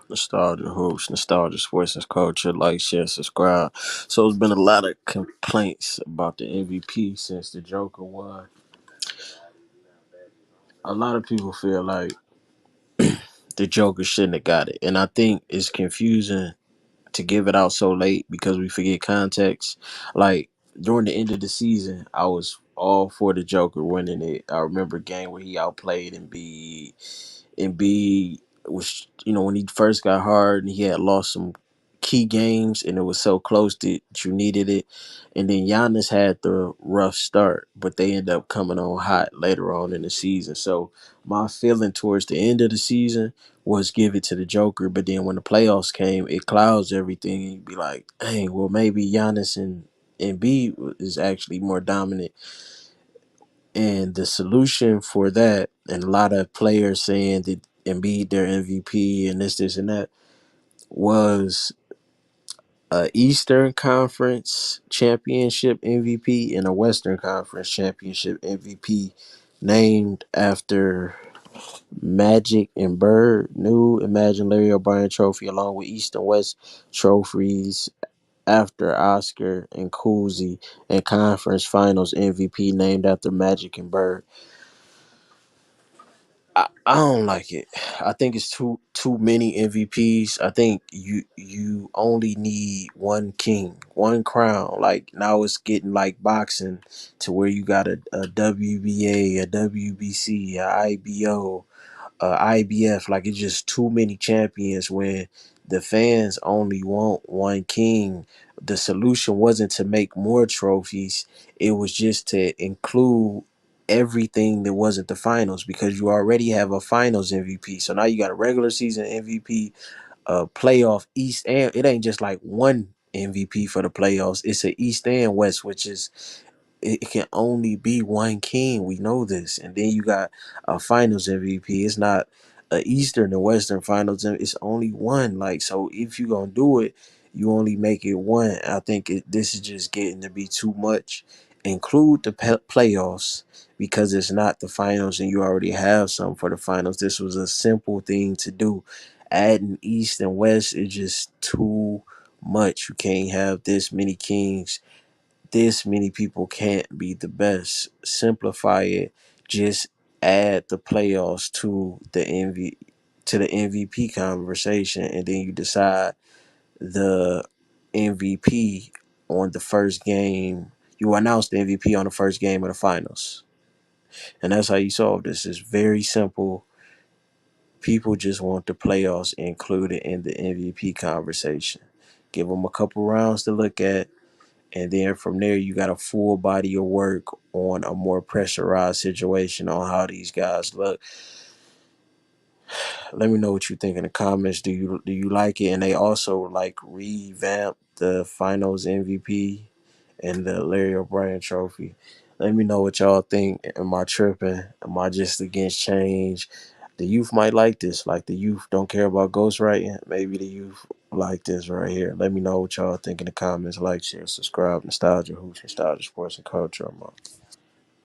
Nostalgia Hoops, Nostalgia Sports and Culture. Like, share, subscribe. So, there's been a lot of complaints about the MVP since the Joker won. A lot of people feel like the Joker shouldn't have got it. And I think it's confusing to give it out so late because we forget context. Like, during the end of the season, I was all for the Joker winning it. I remember a game where he outplayed Embiid was, when he first got hard and he had lost some key games and it was so close that you needed it. And then Giannis had the rough start, but they end up coming on hot later on in the season. So my feeling towards the end of the season was give it to the Joker, but then when the playoffs came, it clouds everything and you'd be like, dang, well maybe Giannis and Embiid is actually more dominant. And the solution for that, and a lot of players saying that Embiid their MVP and this, and that, was a Eastern Conference championship MVP and a Western Conference championship MVP named after Magic and Bird, new Imagine Larry O'Brien trophy, along with East and West trophies after Oscar and Cousy, and conference finals MVP named after Magic and Bird. I don't like it. I think it's too many MVPs. I think you only need one king, one crown. Like now it's getting like boxing to where you got a WBA, a WBC, a IBO, IBF. Like it's just too many champions when the fans only want one king. The solution wasn't to make more trophies, it was just to include everything that wasn't the finals because you already have a finals MVP. So now you got a regular season MVP, playoff East, and it ain't just like one MVP for the playoffs. It's a East and West, which is it can only be one king. We know this, and then you got a Finals MVP. It's not a Eastern and Western Finals. It's only one. Like so, if you gonna do it, you only make it one. I think this is just getting to be too much. Include the playoffs because it's not the finals, and you already have some for the finals. This was a simple thing to do. Adding East and West is just too much. You can't have this many kings, this many people can't be the best. Simplify it. Just add the playoffs to the MVP conversation, and then you decide the MVP on the first game. You announce the MVP on the first game of the finals, and that's how you solve this. It's very simple. People just want the playoffs included in the MVP conversation. Give them a couple rounds to look at, and then from there, you got a full body of work on a more pressurized situation on how these guys look. Let me know what you think in the comments. Do you like it? And they also like revamped the Finals MVP and the Larry O'Brien Trophy. Let me know what y'all think. Am I tripping? Am I just against change? The youth might like this. Like the youth don't care about ghostwriting. Maybe the youth like this right here. Let me know what y'all think in the comments. Like, share, subscribe. Nostalgia Hoops, Nostalgia Sports and Culture. I'm on.